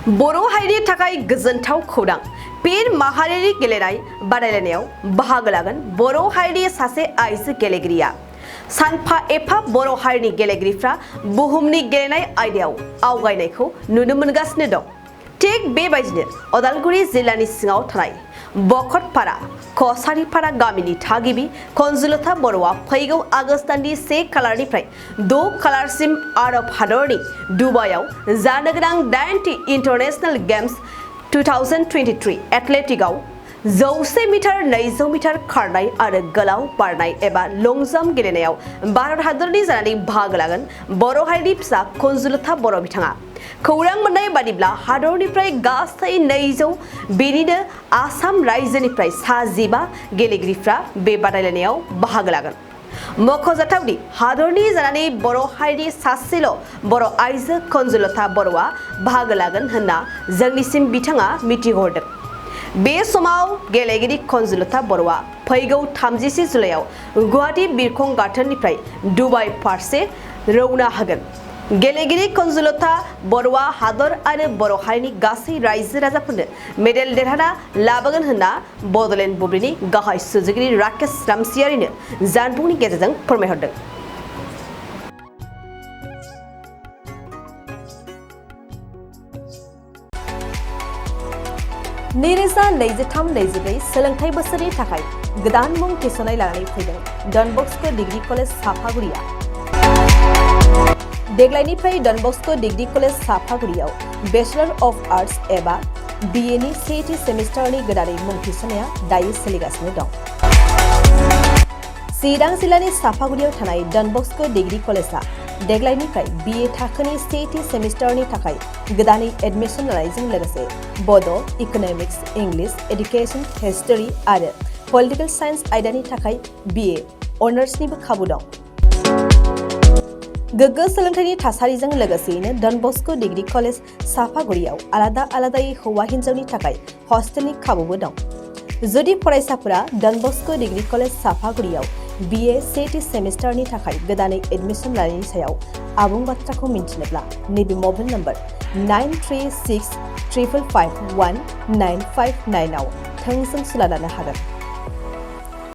बर' हारिनि थाखाय गोजोनथाव खौरां पेर माहारियारि गेलेनाय बादायलायनायाव बाहागो लागोन बर' हारिनि सासे आइजो गेलेगिरिया सानफा एफा बर' हारिनि गेलेगिरिफ्रा बुहुमनि गेलेनाय आयदायाव आवगायनायखौ नुनो मोनगासिनो दं। थिग बेबायदिनो उदालगुरि जिल्लानि सिङाव थानाय बखतपारा कसारिपारा गामिनि थागिबि कनजुलता बर'आ फैगौ आगस्ट दाननि 1 खालारनिफ्राय 2 खालारसिम आरब हादरनि दुबाइआव जानो गोनां 90 इन्टारनेशनेल गेम्स 2023 एथलेटिकआव 100 मिटार 200 मिटार खारनाय आरो गोलाव बारनाय एबा लं जाम्प गेलेनायाव भारत हादरनि जानानै बाहागो लागोन बर' हारिनि फिसा कनजुलता बर' बिथाङा। खौरां मोननाय बादिब्ला हादरनिफ्राय गासै 200 बेनिनो आसाम रायजोनिफ्राय 15 गेलेगिरिफ्रा बे बादायलायनायाव बाहागो लागोन। मख'जाथावदि हादरनि जानानै बर' हारिनि सासेल' बर' आइजो कनजुलता बर'आ बाहागो लागोन होनना जोंनिसिम बिथाङा मिथिहरदों। बे समाव गेलेगिरि कनजुलता बर'आ फैगौ 30 जुलाइआव गुवाहाटी बिरखं गाथोननिफ्राय दुबाइ फारसे रौना होगोन। गेलेगिरि कनजुलता बर'आ हादर आरो बर' हारिनि गासै रायजो राजाफोरनो मेडेल देरहाना लाबोगोन होनना बड'लेण्ड बुब्लिनि गाहाय सुजुगिरि राकेश रामसियारिनो जानबुंनि गेजेरजों फोरमायहरदों। नैरोजा 23-24 सोलोंथाइ बोसोरनि थाखाय गोदान मुं थिसननाय लानानै फैदों डन बस्क' डिग्री कलेज साफागुरिया। देग्लायनिफ्राय डन बस्क' डिग्री कलेज साफागुरियाव बेचलर अफ आर्ट्स एबा BA नि सेथि सेमिस्टारनि गोदानै मुं थिसननाया दायो सोलिगासिनो दं। चिरां जिल्लानि साफागुरियाव थानाय डन बस्क' डिग्री कलेजआ देग्लायनिफ्राय BA थाखोनि सेथि सेमिस्टारनि थाखाय गोदानै एडमिशन लानायजों लोगोसे बड', इक'नमिक्स, इंलिश, एडुकेशन, हिस्टरी आरो पलिटिकल साइन्स आयदानि थाखाय BA अनार्सनिबो खाबु दं। गोग्गो सोलोंथाइनि थासारिजों लोगोसेयैनो डन बस्क' डिग्री कलेज साफागुरियाव आलादा आलादायै हौवा हिन्जावनि थाखाय हस्टेलनि खाबुबो दं। जुदि फरायसाफोरा डन बस्क' डिग्री कलेज साफागुरियाव BA सेथि सेमिस्टारनि थाखाय गोदानै एडमिशन लानायनि सायाव आबुं बाथ्राखौ मिन्थिनोब्ला नैबे मबाइल नम्बर 9365519559 आव थोंजों सुला लानो हागोन।